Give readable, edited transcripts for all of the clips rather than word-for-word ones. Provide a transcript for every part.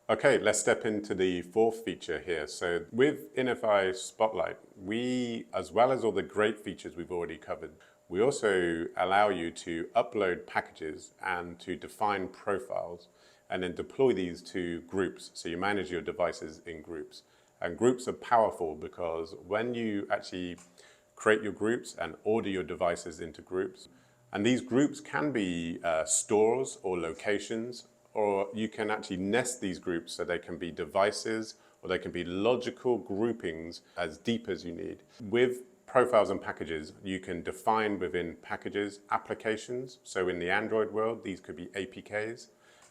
Okay, let's step into the fourth feature here. So with inefi Spotlight, we, as well as all the great features we've already covered, we also allow you to upload packages and to define profiles and then deploy these to groups. So you manage your devices in groups. And groups are powerful because when you actually create your groups and order your devices into groups, and these groups can be stores or locations, or you can actually nest these groups so they can be devices or they can be logical groupings as deep as you need. With profiles and packages, you can define within packages applications. So in the Android world, these could be APKs.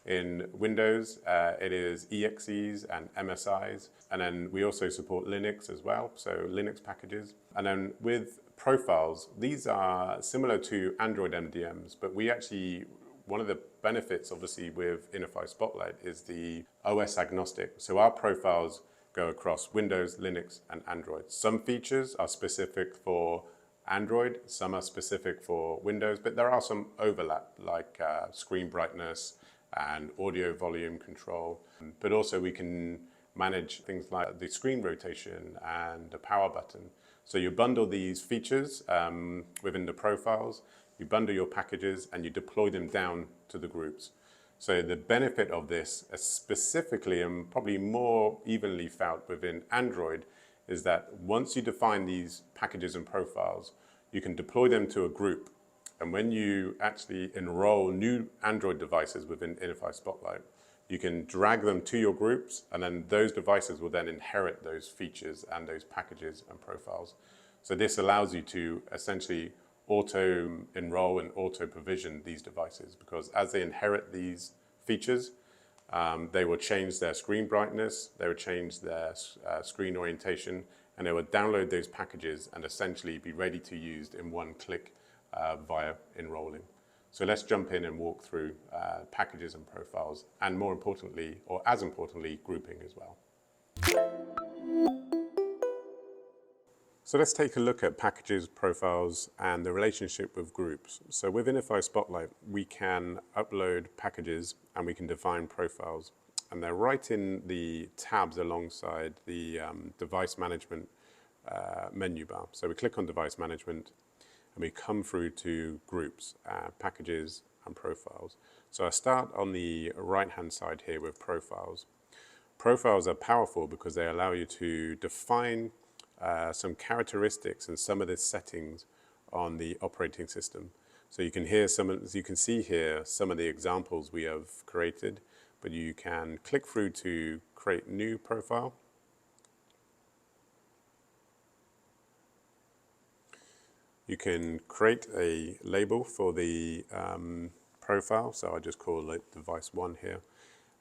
In Windows, it is EXEs and MSIs. And then we also support Linux as well, so Linux packages. And then with profiles, these are similar to Android MDMs, but we actually, one of the benefits obviously with inefi Spotlight is the OS agnostic. So our profiles go across Windows, Linux, and Android. Some features are specific for Android, some are specific for Windows, but there are some overlap like screen brightness and audio volume control. But also we can manage things like the screen rotation and the power button. So you bundle these features within the profiles, you bundle your packages and you deploy them down to the groups. So the benefit of this, specifically and probably more evenly felt within Android, is that once you define these packages and profiles, you can deploy them to a group. And when you actually enroll new Android devices within inefi Spotlight, you can drag them to your groups, and then those devices will then inherit those features and those packages and profiles. So this allows you to essentially auto-enroll and auto-provision these devices, because as they inherit these features, they will change their screen brightness, they will change their screen orientation, and they will download those packages and essentially be ready to use in one click via enrolling. So let's jump in and walk through packages and profiles, and more importantly, or as importantly, grouping as well. So let's take a look at packages, profiles, and the relationship with groups. So with inefi Spotlight, we can upload packages and we can define profiles. And they're right in the tabs alongside the device management menu bar. So we click on device management and we come through to groups, packages, and profiles. So I start on the right-hand side here with profiles. Profiles are powerful because they allow you to define some characteristics and some of the settings on the operating system. So you can see here some of the examples we have created, but you can click through to create new profile. You can create a label for the profile, so I just call it device 1 here.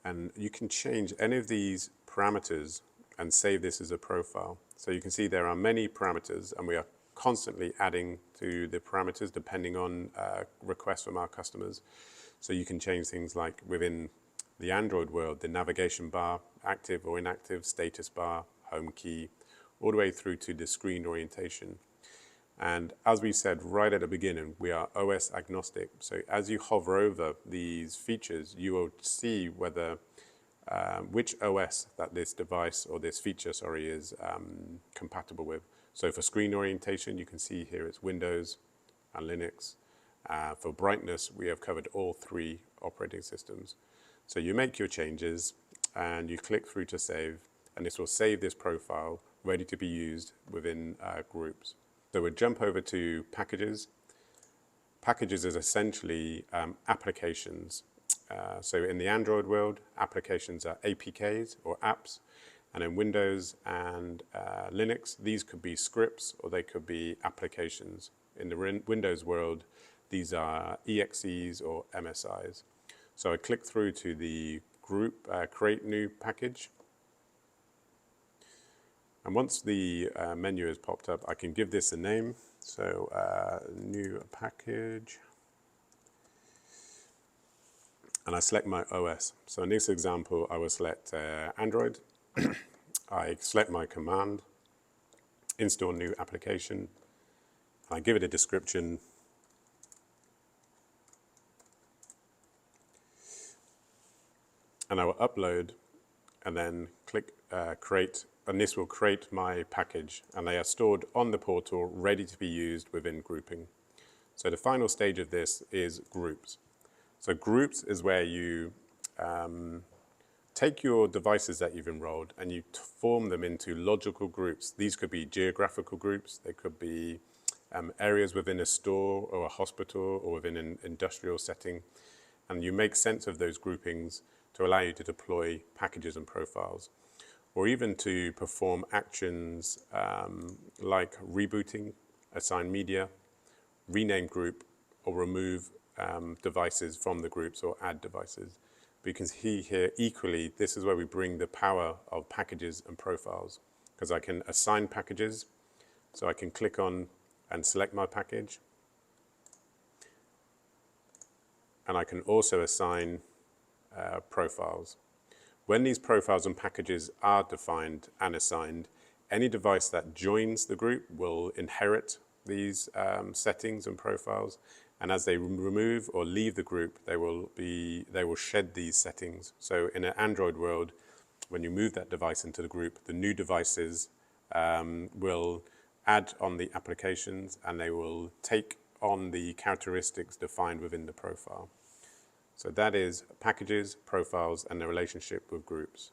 And you can change any of these parameters and save this as a profile. So you can see there are many parameters, and we are constantly adding to the parameters depending on requests from our customers. So you can change things like within the Android world, the navigation bar, active or inactive, status bar, home key, all the way through to the screen orientation. And as we said right at the beginning, we are OS agnostic. So as you hover over these features, you will see whether which OS that this device or this feature, is compatible with. So for screen orientation, you can see here it's Windows and Linux. For brightness, we have covered all 3 operating systems. So you make your changes and you click through to save, and this will save this profile ready to be used within groups. So we'll jump over to packages. Packages is essentially applications. So in the Android world, applications are APKs or apps, and in Windows and Linux, these could be scripts or they could be applications. In the Windows world, these are EXEs or MSIs. So I click through to the group, create new package. And once the menu has popped up, I can give this a name. So new package. And I select my OS. So in this example, I will select Android. I select my command, install new application. I give it a description, and I will upload and then click create, and this will create my package, and they are stored on the portal ready to be used within grouping. So the final stage of this is groups. So groups is where you take your devices that you've enrolled and you form them into logical groups. These could be geographical groups, they could be areas within a store or a hospital or within an industrial setting, and you make sense of those groupings to allow you to deploy packages and profiles, or even to perform actions like rebooting, assign media, rename group, or remove devices from the groups or add devices. But you can see here equally, this is where we bring the power of packages and profiles, because I can assign packages, so I can click on and select my package, and I can also assign profiles. When these profiles and packages are defined and assigned, any device that joins the group will inherit these settings and profiles, and as they remove or leave the group, they will shed these settings. So in an Android world, when you move that device into the group, the new devices will add on the applications, and they will take on the characteristics defined within the profile. So that is packages, profiles, and the relationship with groups.